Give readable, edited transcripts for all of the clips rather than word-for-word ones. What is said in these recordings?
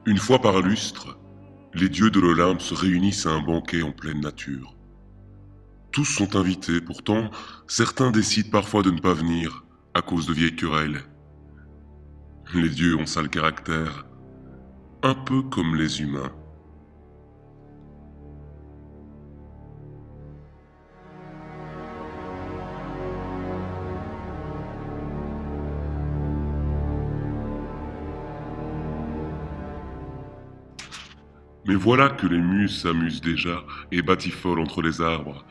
Une fois par lustre, les dieux de l'Olympe se réunissent à un banquet en pleine nature. Tous sont invités, pourtant, certains décident parfois de ne pas venir à cause de vieilles querelles. Les dieux ont sale caractère, un peu comme les humains. Mais voilà que les muses s'amusent déjà et batifolent entre les arbres,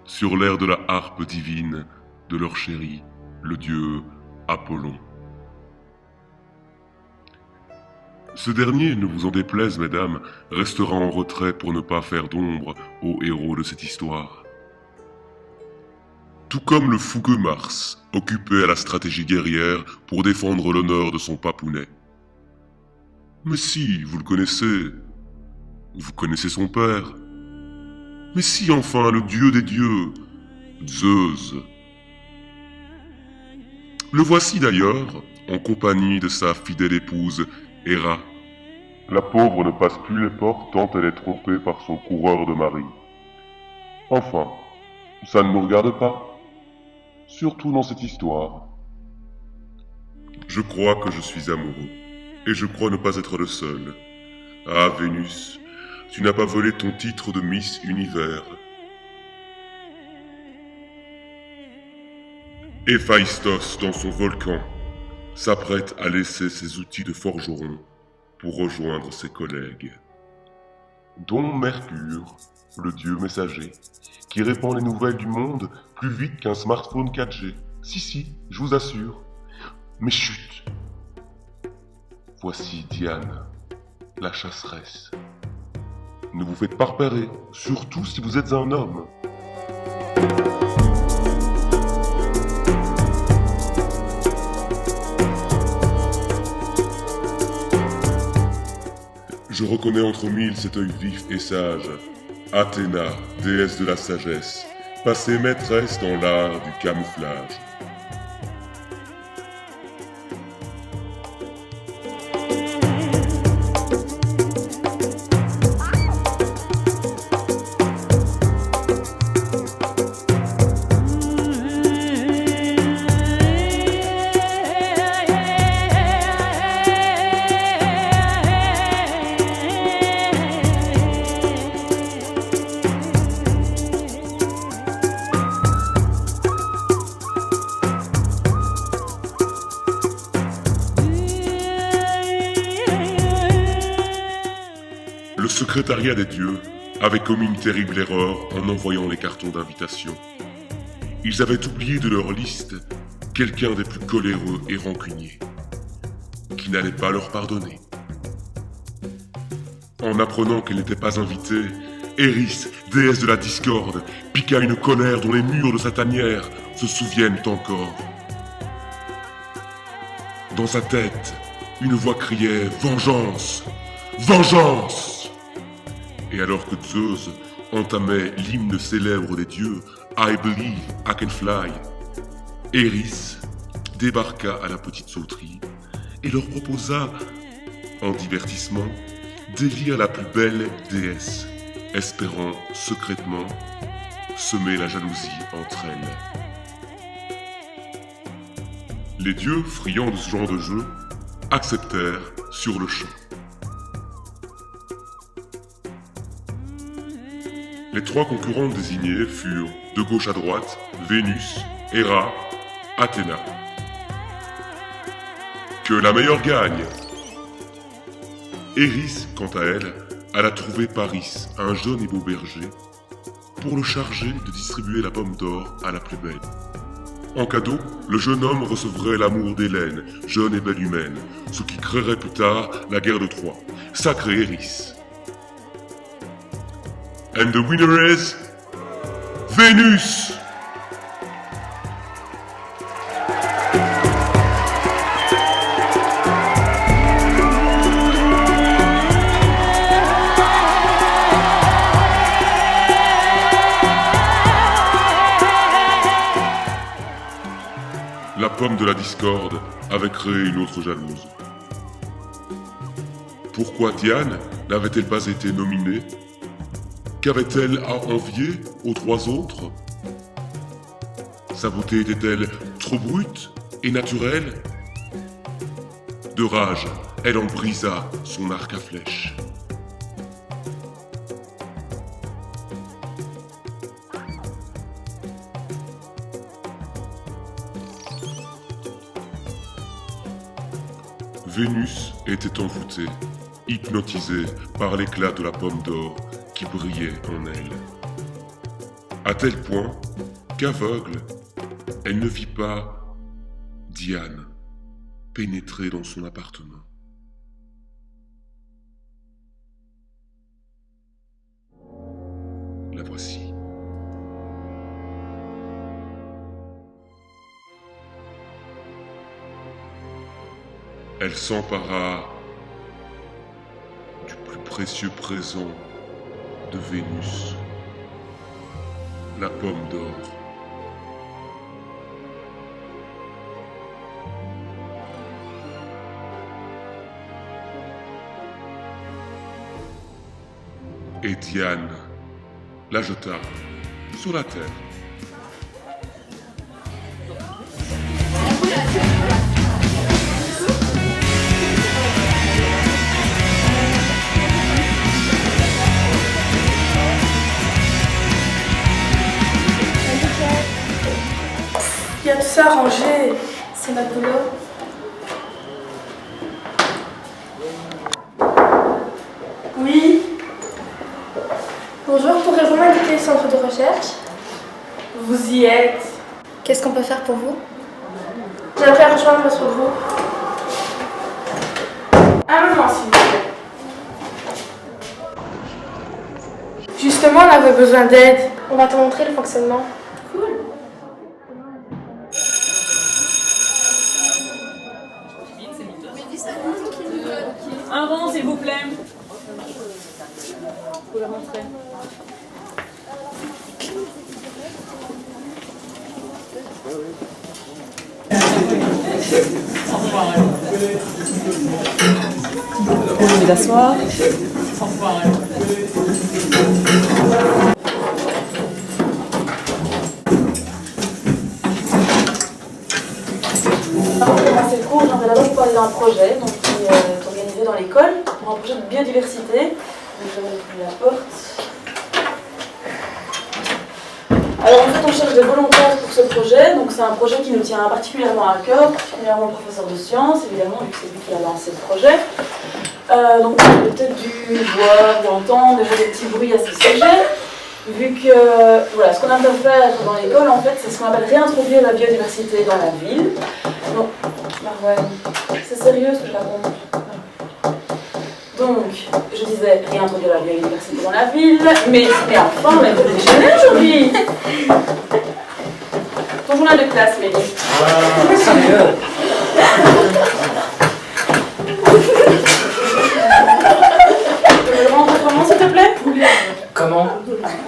sur l'air de la harpe divine de leur chéri, le dieu Apollon. Ce dernier, ne vous en déplaise, mesdames, restera en retrait pour ne pas faire d'ombre aux héros de cette histoire. Tout comme le fougueux Mars, occupé à la stratégie guerrière pour défendre l'honneur de son papounet. Mais si, vous le connaissez. Vous connaissez son père. Mais si, enfin, le dieu des dieux, Zeus. Le voici d'ailleurs, en compagnie de sa fidèle épouse, Héra. La pauvre ne passe plus les portes tant elle est trompée par son coureur de mari. Enfin, ça ne nous regarde pas. Surtout dans cette histoire. Je crois que je suis amoureux, et je crois ne pas être le seul. Ah, Vénus, tu n'as pas volé ton titre de Miss Univers. Héphaïstos, dans son volcan, s'apprête à laisser ses outils de forgeron pour rejoindre ses collègues. Dont Mercure, le dieu messager, qui répand les nouvelles du monde plus vite qu'un smartphone 4G. Si, je vous assure. Mais chut! Voici Diane, la chasseresse. Ne vous faites pas repérer, surtout si vous êtes un homme. Je reconnais entre mille cet œil vif et sage. Athéna, déesse de la sagesse, passée maîtresse dans l'art du camouflage. Le secrétariat des dieux avait commis une terrible erreur en envoyant les cartons d'invitation. Ils avaient oublié de leur liste quelqu'un des plus coléreux et rancuniers, qui n'allait pas leur pardonner. En apprenant qu'elle n'était pas invitée, Eris, déesse de la discorde, piqua une colère dont les murs de sa tanière se souviennent encore. Dans sa tête, une voix criait « Vengeance! Vengeance !» Et alors que Zeus entamait l'hymne célèbre des dieux « I believe I can fly », Eris débarqua à la petite sauterie et leur proposa, en divertissement, d'élire la plus belle déesse, espérant secrètement semer la jalousie entre elles. Les dieux, friands de ce genre de jeu, acceptèrent sur le champ. Les trois concurrentes désignées furent, de gauche à droite, Vénus, Héra, Athéna. Que la meilleure gagne! Eris, quant à elle, alla trouver Paris, un jeune et beau berger, pour le charger de distribuer la pomme d'or à la plus belle. En cadeau, le jeune homme recevrait l'amour d'Hélène, jeune et belle humaine, ce qui créerait plus tard la guerre de Troie. Sacré Eris! And the winner is... Vénus! La pomme de la discorde avait créé une autre jalouse. Pourquoi Diane n'avait-elle pas été nominée? Qu'avait-elle à envier aux trois autres? Sa beauté était-elle trop brute et naturelle? De rage, elle en brisa son arc à flèche. Vénus était envoûtée, hypnotisée par l'éclat de la pomme d'or qui brillait en elle. À tel point qu'aveugle, elle ne vit pas Diane pénétrer dans son appartement. La voici. Elle s'empara du plus précieux présent de Vénus, la pomme d'or. Et Diane la jeta sur la terre. Il y a tout ça rangé, c'est notre boulot. Oui. Bonjour, pourrez-vous m'indiquer le centre de recherche? Vous y êtes. Qu'est-ce qu'on peut faire pour vous? J'aimerais rejoindre votre groupe. Un moment, s'il vous plaît. Justement, on avait besoin d'aide. On va te montrer le fonctionnement. Cool. Un rond, s'il vous plaît. Vous la montrer. Vous pouvez vous asseoir. Avant de commencer le cours, j'aimerais d'abord vous parler d'un projet qui est organisé dans l'école pour un projet de biodiversité. Donc, je vais ouvrir la porte. Alors en fait, on cherche des volontaires pour ce projet. Donc c'est un projet qui nous tient particulièrement à cœur, particulièrement le professeur de sciences, évidemment, vu que c'est lui qui a lancé le projet. Donc vous avez peut-être dû voir ou entendre déjà des petits bruits à ce sujet. Vu que voilà, ce qu'on aimerait faire dans l'école, en fait, c'est ce qu'on appelle réintroduire la biodiversité dans la ville. Donc, Marwan, c'est sérieux ce que je raconte? Donc, je disais réintroduire la biodiversité dans la ville, mais enfin, on a fait déjeuner aujourd'hui. Ton journal de classe, Mélie. Sérieux? Tu peux me le rendre comment, s'il te plaît? Comment?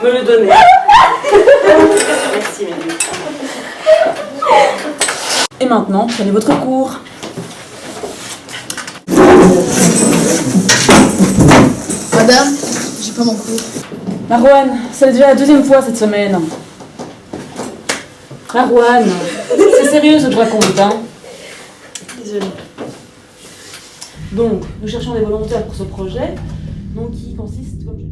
Me le donner. Merci, Mélie. Et maintenant, prenez votre cours. Madame, j'ai pas mon cours. Marwan, c'est déjà la deuxième fois cette semaine. Marwan, c'est sérieux ce que je raconte, hein? Désolée. Donc, nous cherchons des volontaires pour ce projet, donc qui consiste, comme je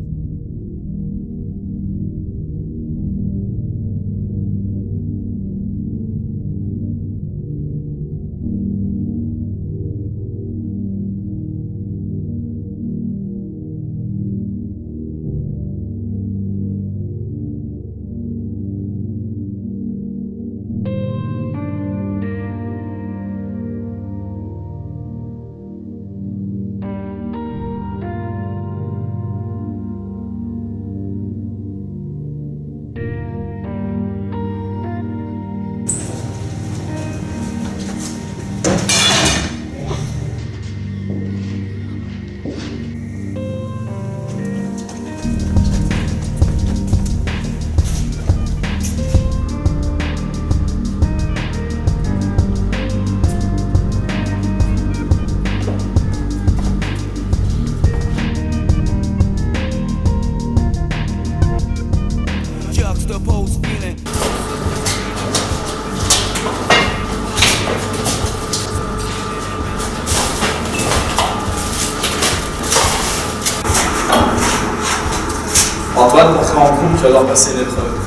en groupe, tu vas devoir passer une épreuve.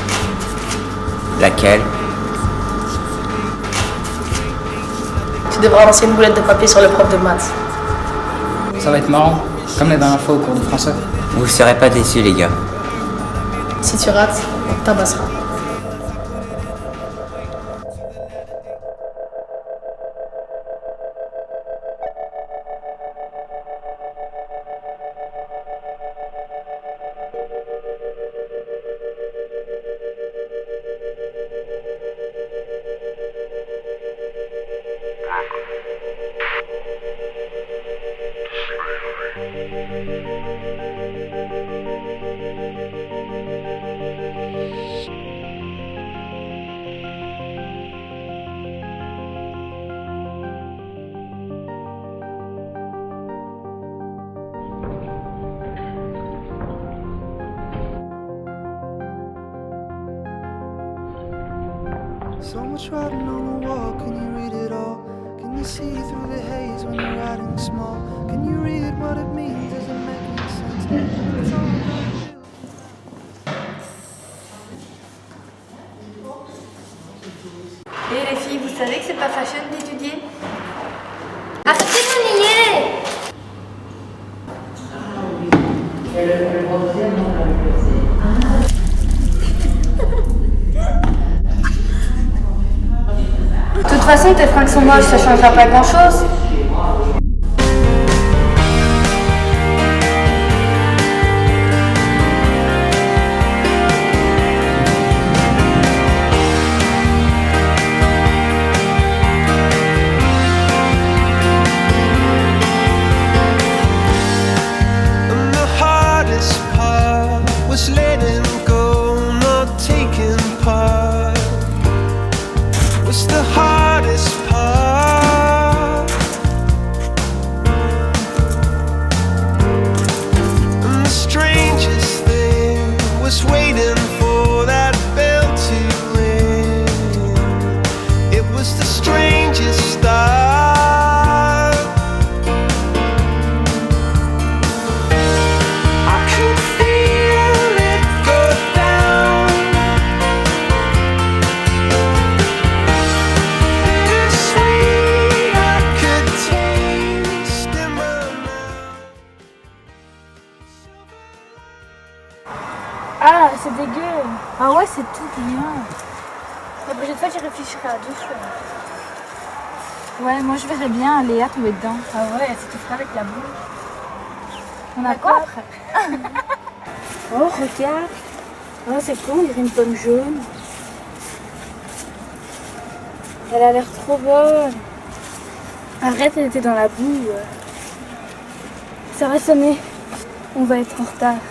Laquelle? Tu devras lancer une boulette de papier sur le prof de maths. Ça va être marrant, comme la dernière fois au cours de français. Vous serez pas déçus, les gars. Si tu rates, on te tabassera. So much writing on the wall, can you read it all? Can you see through the haze when you're writing small? Can you read what it means? Does it make any sense? It's all Et les filles, vous savez que c'est pas fashion d'étudier? Arrêtez de me nier! De toute façon, tes fringues sont moches, ça changera pas grand-chose. And the hardest part was letting go, not taking part. Was the hardest part. And the strangest thing was waiting for that bell to ring. It was the strangest start. I could feel it go down. Bittersweet, I could taste in my mouth. Ah, c'est dégueu. Ah ouais, c'est tout rien. La prochaine fois, j'y réfléchirai à deux fois. Ouais, moi je verrais bien Léa tomber dedans. Ah ouais, c'est tout frais avec la boue. On a quoi après? Oh, regarde. Oh, c'est con, on dirait une pomme jaune. Elle a l'air trop bonne. Arrête, elle était dans la boue. Ça va sonner. On va être en retard.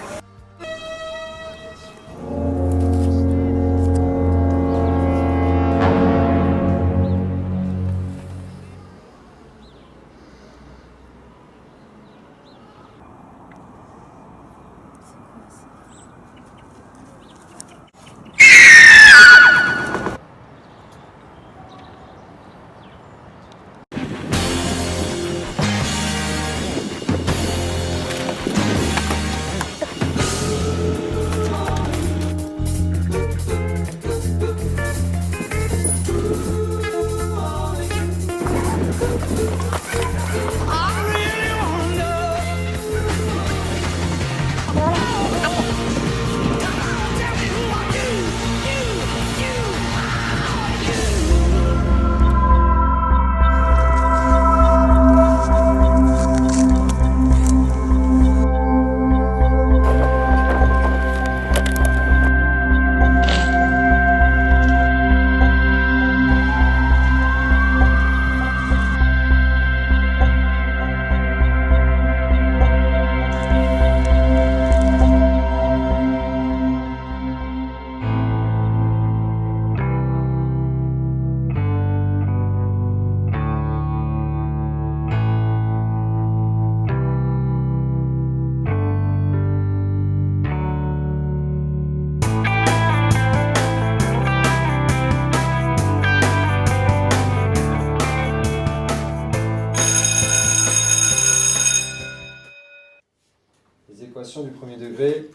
Les équations du premier degré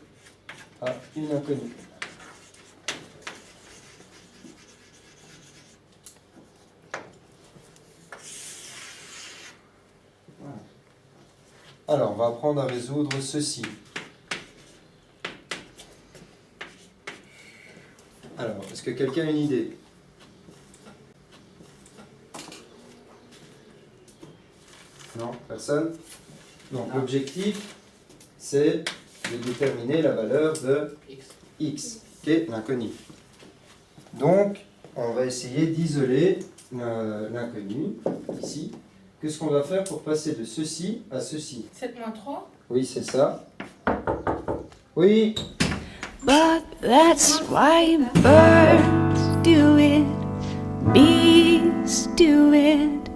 à une inconnue. Voilà. Alors, on va apprendre à résoudre ceci. Alors, est-ce que quelqu'un a une idée? Non, personne? Donc l'objectif, c'est de déterminer la valeur de x, qui est l'inconnu. Donc, on va essayer d'isoler l'inconnu, ici. Qu'est-ce qu'on va faire pour passer de ceci à ceci? 7 moins 3. Oui, c'est ça. Oui. But that's why birds do it, bees do it,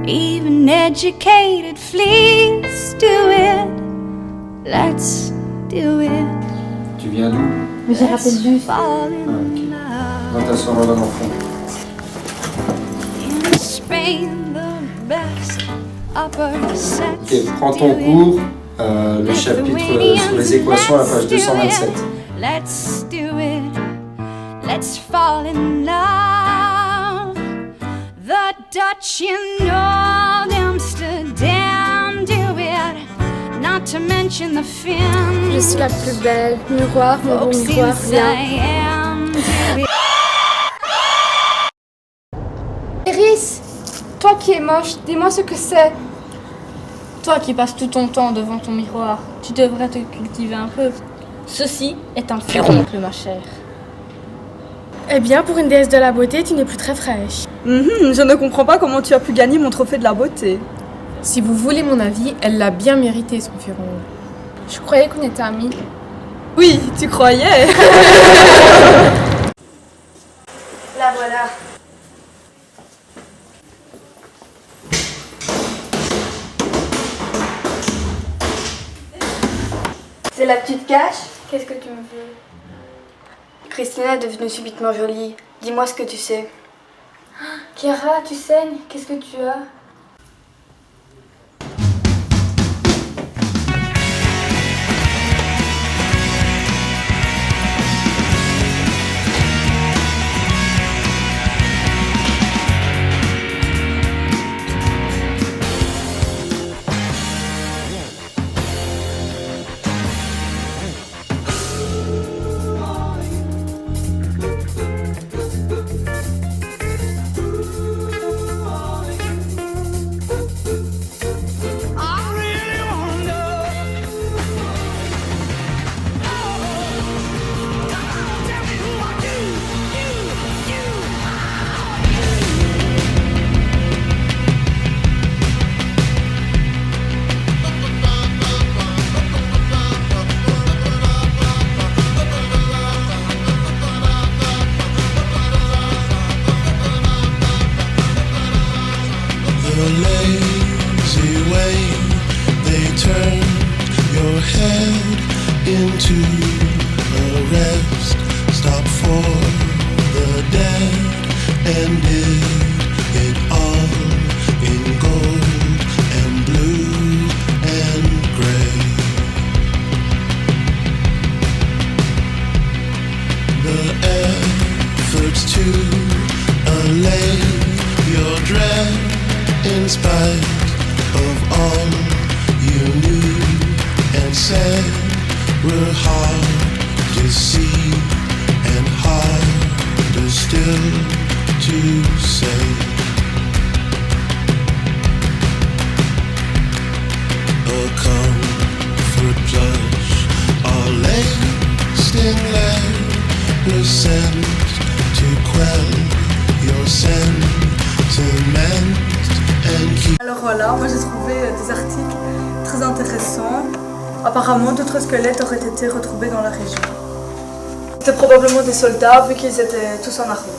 even educated fleas do it. Let's do it. Tu viens d'où? Mais j'ai raté le bus. Fall in Va love. t'asseoir là-bas dans le fond. In Spain, the best upper sets. Ok, prends ton cours, le chapitre sur les équations à la page 227. Let's do it. Let's fall in love. The Dutch in old Amsterdam do it. Not to mention the Finns. Je suis la plus belle. Miroir, mon beau Folks miroir, in viens. Siam do it. Iris, toi qui es moche, dis-moi ce que c'est. Toi qui passes tout ton temps devant ton miroir, tu devrais te cultiver un peu. Ceci est un furoncle, ma chère. Eh bien, pour une déesse de la beauté, tu n'es plus très fraîche. Je ne comprends pas comment tu as pu gagner mon trophée de la beauté. Si vous voulez mon avis, elle l'a bien mérité son furoncle. Je croyais qu'on était amis. Oui, tu croyais. La voilà. C'est la petite cache? Qu'est-ce que tu me veux? Christina est devenue subitement jolie. Dis-moi ce que tu sais. Chiara, tu saignes? Qu'est-ce que tu as? The lazy way they turn your head into a rest stop for the dead and did it all in gold and blue and gray. The efforts to allay your dread in spite of all you knew and said were hard to see and harder still to say. A comfort plush or lasting lead was sent to quell your sentiment. Alors voilà, moi j'ai trouvé des articles très intéressants. Apparemment, d'autres squelettes auraient été retrouvés dans la région. C'était probablement des soldats vu qu'ils étaient tous en armure.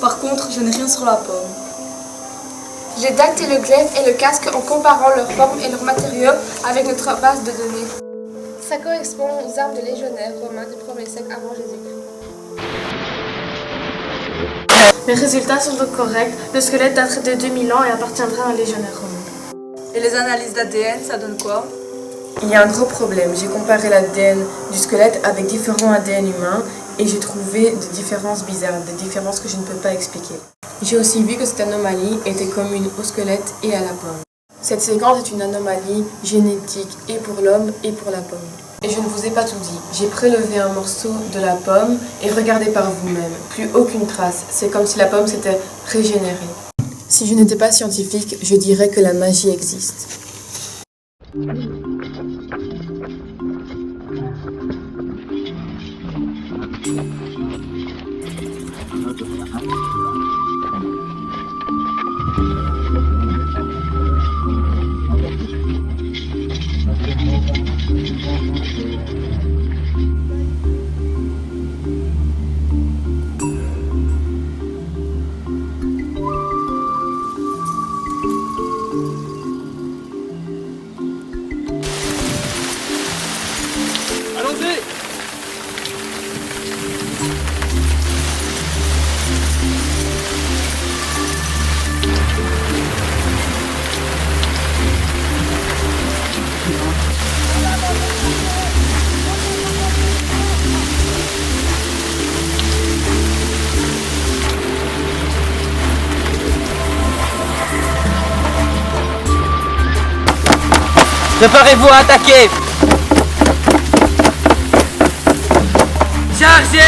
Par contre, je n'ai rien sur la pomme. J'ai daté le glaive et le casque en comparant leur forme et leurs matériaux avec notre base de données. Ça correspond aux armes de légionnaires romains du 1er siècle avant Jésus-Christ. Les résultats sont donc corrects. Le squelette daterait de 2000 ans et appartiendrait à un légionnaire romain. Et les analyses d'ADN, ça donne quoi? Il y a un gros problème. J'ai comparé l'ADN du squelette avec différents ADN humains et j'ai trouvé des différences bizarres, des différences que je ne peux pas expliquer. J'ai aussi vu que cette anomalie était commune au squelette et à la pomme. Cette séquence est une anomalie génétique et pour l'homme et pour la pomme. Et je ne vous ai pas tout dit. J'ai prélevé un morceau de la pomme et regardez par vous-même. Plus aucune trace. C'est comme si la pomme s'était régénérée. Si je n'étais pas scientifique, je dirais que la magie existe. Préparez-vous à attaquer! Chargez!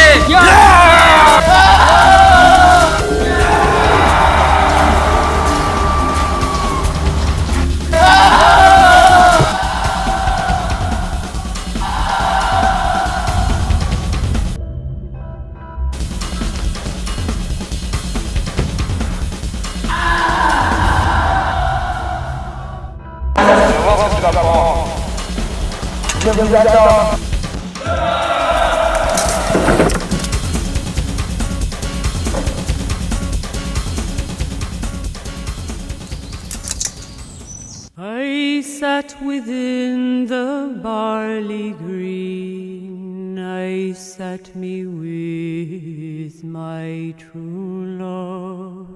Je vous attends. I sat within the barley green, I sat me with my true love.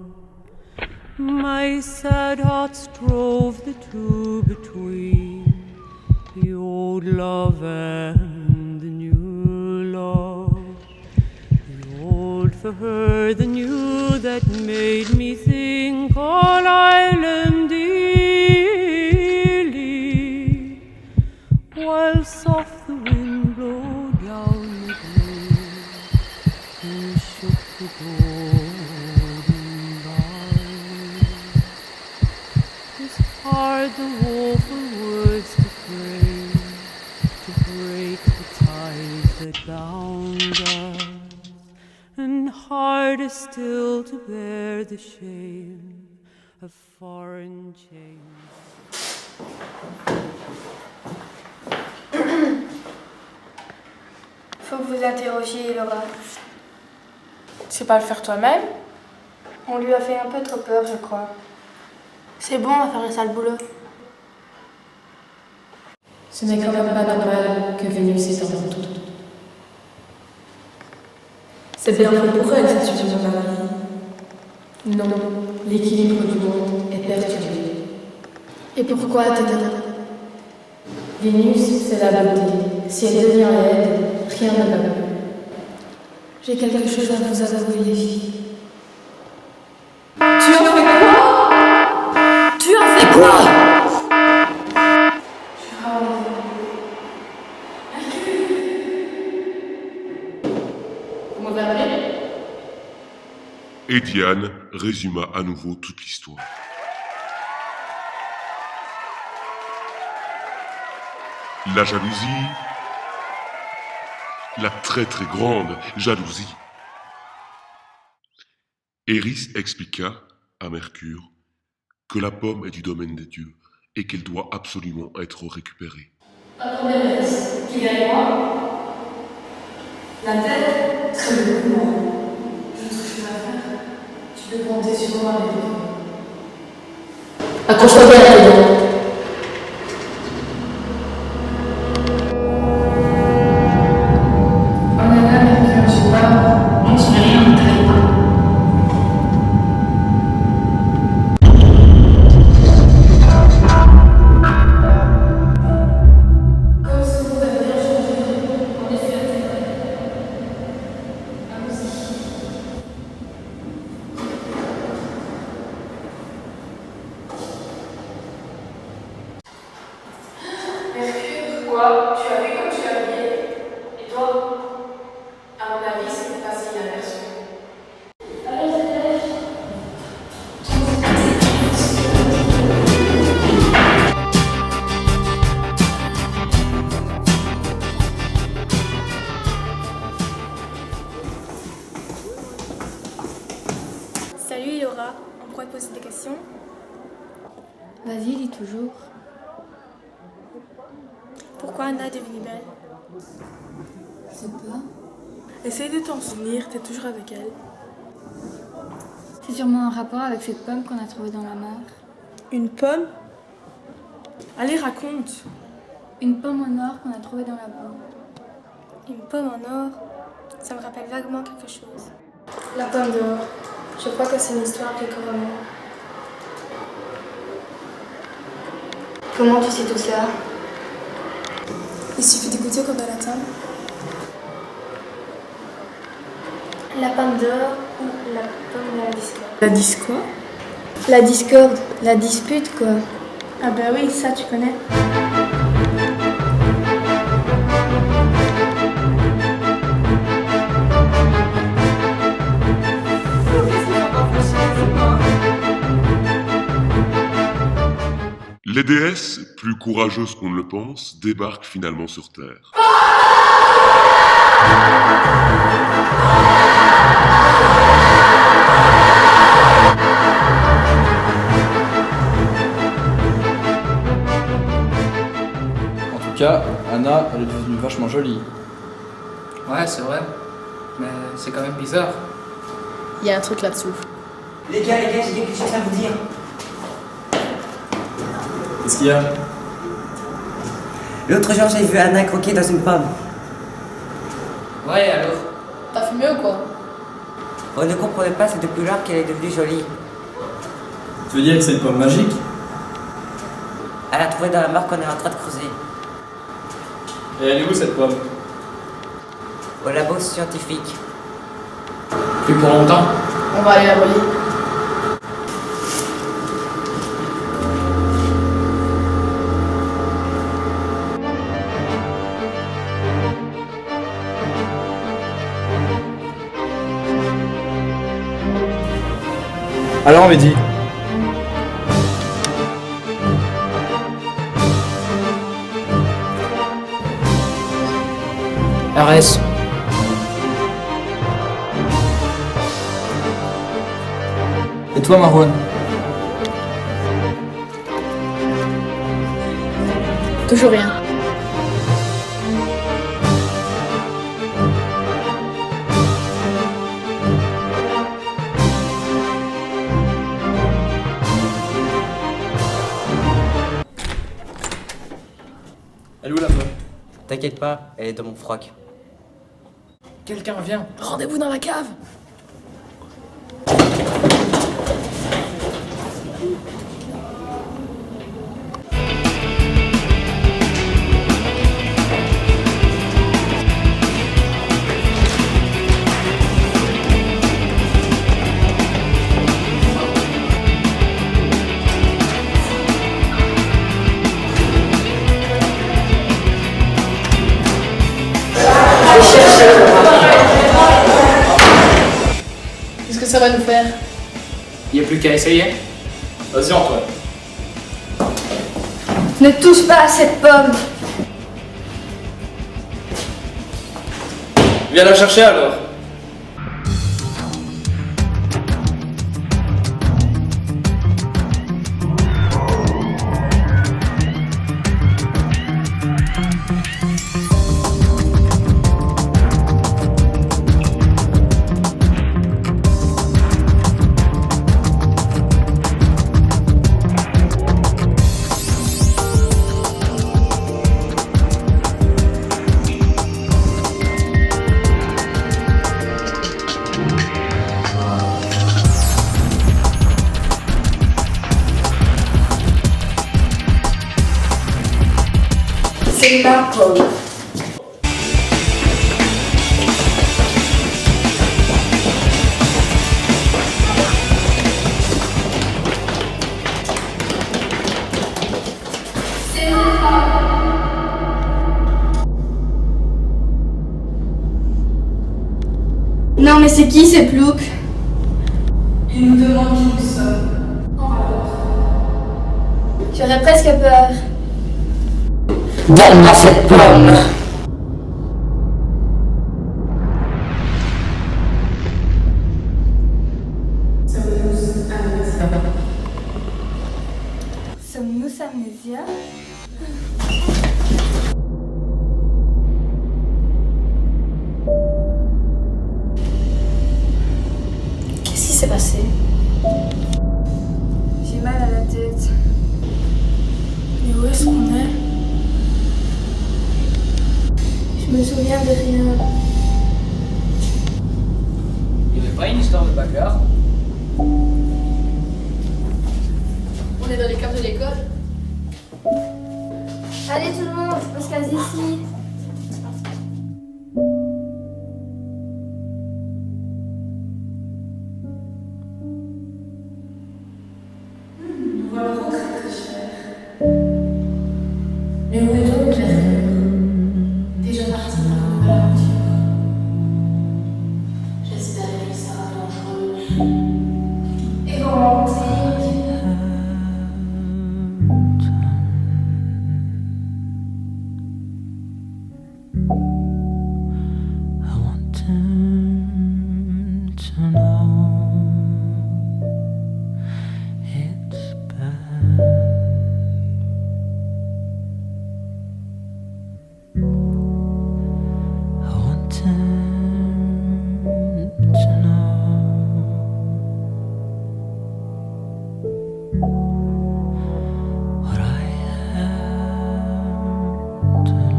My sad heart strove the two between the old love and the new love, the old for her, the new that made me think all island dearly, while soft the wind blew down the glen and shook the golden barley. 'Twas hard the woeful words to break the ties that bound us, and harder still to bear the shame of foreign chains. Faut que vous interrogiez Laura. Tu sais pas le faire toi-même? On lui a fait un peu trop peur, je crois. C'est bon, on va faire un sale boulot. Ce n'est quand même pas normal que Vénus ait tant tout. C'est bien fait pour elle, cette situation de la vie. Non, l'équilibre du monde est perturbé. Et pourquoi, Athéna? Vénus, c'est la beauté. Si elle devient laide, rien ne va plus. J'ai quelque chose à vous avouer, les filles. Tu en fais quoi? Tu en fais quoi? Et Diane résuma à nouveau toute l'histoire. La jalousie, la très très grande jalousie. Eris expliqua à Mercure que la pomme est du domaine des dieux et qu'elle doit absolument être récupérée. Pas de problème, Eris. Qui gagne moi? La tête, très beaucoup. Je ne sais pas faire. Tu peux compter sur moi, les deux. Accroche-toi bien, Athéna. poser des questions? Vas-y, dis toujours. Pourquoi Anna est devenue belle? Je sais pas. Essaye de t'en souvenir, t'es toujours avec elle. C'est sûrement un rapport avec cette pomme qu'on a trouvée dans la mare. Une pomme? Allez, raconte. Une pomme en or qu'on a trouvée dans la boue. Une pomme en or? Ça me rappelle vaguement quelque chose. La pomme d'or. Je crois que c'est une histoire quelque roman. Comment tu sais tout ça? Il suffit d'écouter comme à la table. La pomme d'or ou la pomme de la discorde. La dis quoi? La discorde, la dispute quoi. Ah bah oui, ça tu connais. Les déesses, plus courageuses qu'on ne le pense, débarquent finalement sur Terre. En tout cas, Anna, elle est devenue vachement jolie. Ouais, c'est vrai. Mais c'est quand même bizarre. Il y a un truc là-dessous. Les gars, j'ai quelque chose à vous dire. Qu'est-ce qu'il y a? L'autre jour, j'ai vu Anna croquer dans une pomme. Ouais, alors? T'as fumé ou quoi? On ne comprenait pas cette couleur qu'elle est devenue jolie. Tu veux dire que c'est une pomme magique? Elle a trouvé dans la mare qu'on est en train de creuser. Et elle est où cette pomme? Au labo scientifique. Plus pour longtemps? On va aller la voler. Alors, Mehdi? RS. Et toi, Marwan? Toujours rien. Elle est où la pomme? T'inquiète pas, elle est dans mon froc. Quelqu'un vient. Rendez-vous dans la cave. Qu'est-ce que ça va nous faire? Y a plus qu'à essayer. Vas-y, Antoine. Ne touche pas à cette pomme. Viens la chercher alors. C'est ma pomme. Non mais c'est qui ces ploucs? Il nous demande qui nous sommes. J'aurais presque peur. Donne-moi cette pomme. Ça vous annonce un Somnus Amnesia. Qu'est-ce qui s'est passé? J'ai mal à la tête. Mais où est-ce qu'on est? Je me souviens de rien. Il n'y avait pas une histoire de bagarre? On est dans les caves de l'école. Allez tout le monde, on se casse ici. Nous voilà rentrés très cher. Mais où est donc Claire? Déjà parti pour une nouvelle aventure. J'espère qu'il sera dangereux et romantique. I want him to know it's bad. I want him to know what I have done.